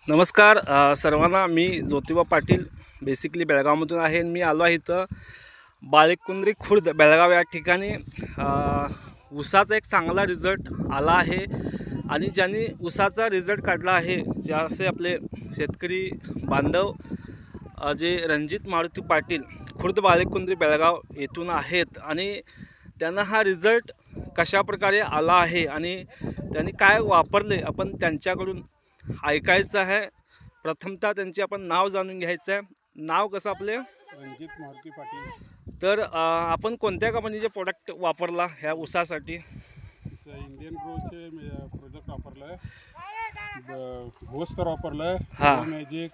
नमस्कार सर्वांना. मी ज्योतिबा पाटील बेसिकली बेळगावमधून आहे. मी आलो आहे इथं बाळेकुंद्री खुर्द बेळगाव या ठिकाणी. ऊसाचा एक चांगला रिझल्ट आला आहे आणि ज्यांनी ऊसाचा रिझल्ट काढला आहे, जे असे आपले शेतकरी बांधव जे रणजित मारुती पाटील खुर्द बाळेकुंद्री बेळगाव येथून आहेत आणि त्यांना हा रिझल्ट कशाप्रकारे आला आहे आणि त्यांनी काय वापरले आपण त्यांच्याकडून ऐकायचं आहे. प्रथमतः त्यांचे आपण नाव जाणून घ्यायचं आहे. नाव कसं आपले? रणजित मारुती पाटील. तर आपण कोणत्या कंपनीचे प्रोडक्ट वापरला ह्या ऊसासाठी? इंडियन ग्रोचे प्रोडक्ट वापरलं आहे, भूस्तर वापरलं आहे, हां. मॅजिक,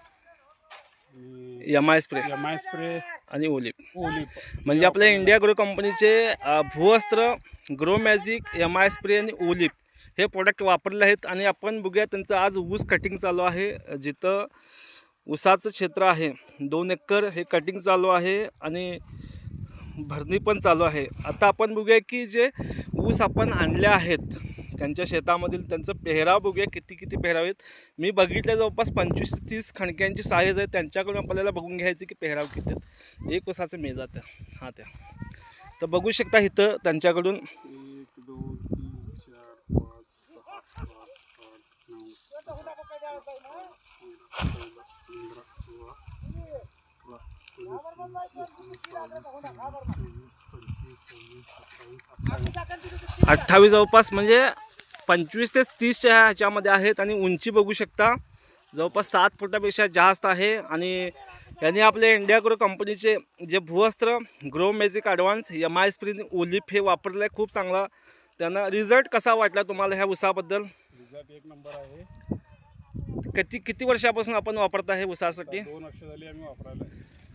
MI स्प्रे स्प्रे आणि ओलिप. म्हणजे हे आपल्या वापरलं. इंडिया ग्रो कंपनीचे भूअस्त्र, ग्रो मॅजिक, MI स्प्रे आणि ओलिप हे प्रोडक्ट वापरले आहेत. आणि आपण बघूया त्यांचं आज ऊस कटिंग चालू आहे. जिथं ऊसाचं क्षेत्र आहे 2 एकर, हे कटिंग चालू आहे आणि भरणी पण चालू आहे. आता आपण बघूया की जे ऊस आपण आणले आहेत त्यांच्या शेतामधील त्यांचं पेहराव बघूया, किती पेहराव आहेत. मी बघितलं जवळपास 25 ते 30 खणक्यांची साईज आहे. त्यांच्याकडून आपल्याला बघून घ्यायचं की पेहराव किती आहेत. एक ऊसाचं मेजा त्या हां त्या तर बघू शकता इथं त्यांच्याकडून 1 2 3 4 5 6 7 8 28 जवळपास म्हणजे 25 ते 30च्या ह्याच्यामध्ये आहेत. आणि उंची बघू शकता जवळपास 7 फुटापेक्षा जास्त आहे. आणि यांनी आपल्या इंडिया ग्रो कंपनीचे जे Bhuastra, grow magic advance, MI spray, ओलिप हे वापरलं आहे. खूप चांगला त्यांना रिझल्ट कसा वाटला तुम्हाला ह्या ऊसाबद्दल? रिझल्ट 1 नंबर आहे. किती वर्षापासून आपण वापरता हे ऊसासाठी? 2 वर्ष झाली आम्ही वापरायला.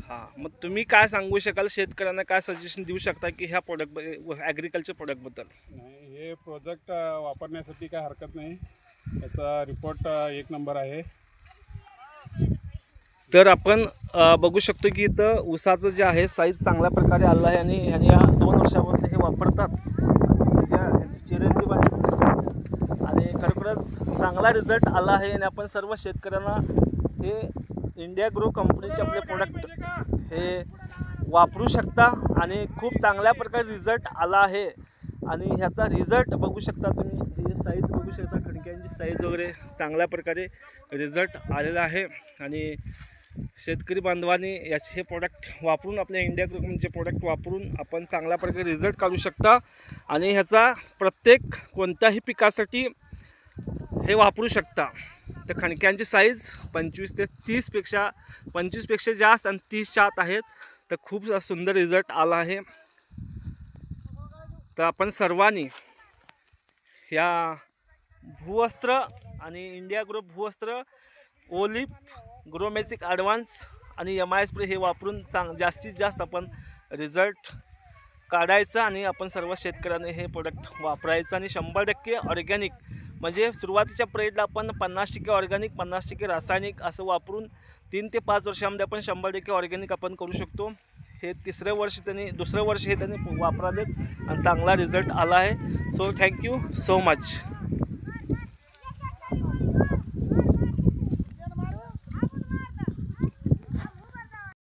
हां, मग तुम्ही काय सांगू शकाल शेतकऱ्यांना, काय सजेशन देऊ शकता की ह्या प्रोडक्ट ॲग्रिकल्चर प्रोडक्टबद्दल? नाही, हे प्रोडक्ट वापरण्यासाठी काय हरकत नाही. त्याचा रिपोर्ट 1 नंबर आहे. तर आपण बघू शकतो की इथं ऊसाचं जे आहे साईज चांगल्या प्रकारे आलं आहे. आणि ह्यांनी या 2 वर्षापासून हे वापरतात. ह्यांची चिरंजीव आहे आणि खरोखरच चांगला रिझल्ट आला आहे. आणि आपण सर्व शेतकऱ्यांना हे इंडिया ग्रो कंपनीचे आपले प्रोडक्ट हे वापरू शकता आणि खूप चांगल्या प्रकारे रिझल्ट आला आहे. आणि ह्याचा रिझल्ट बघू शकता तुम्ही, हे साईज बघू शकता, खणक्यांची साईज वगैरे चांगल्या प्रकारे रिझल्ट आलेला आहे. आणि शेतकरी बांधवांनी याचे हे प्रोडक्ट वापरून, आपल्या इंडिया ग्रो कंपनीचे प्रोडक्ट वापरून आपण चांगल्या प्रकारे रिझल्ट काढू शकता. आणि ह्याचा प्रत्येक कोणत्याही पिकासाठी हे वापरू शकता. तर खणक्यांची साईज 25 ते 30पेक्षा 25पेक्षा जास्त आणि 30च्या आत आहेत. तर खूप सुंदर रिझल्ट आला आहे. तर आपण सर्वांनी ह्या भूअस्त्र आणि इंडिया ग्रो भूअस्त्र, ओलिप, ग्रो मॅजिक ॲडव्हान्स आणि MI स्प्रे हे वापरून जास्तीत जास्त आपण रिझल्ट काढायचा. आणि आपण सर्व शेतकऱ्यांनी हे प्रोडक्ट वापरायचं. आणि 100% ऑर्गॅनिक, म्हणजे सुरुवातीच्या पिरियडला आपण 50% ऑर्गॅनिक, 50% रासायनिक असं वापरून 3 ते 5 वर्षामध्ये आपण 100% ऑर्गॅनिक आपण करू शकतो. हे दुसरं वर्ष हे त्यांनी वापरालेत आणि चांगला रिझल्ट आला आहे. So thank you so much.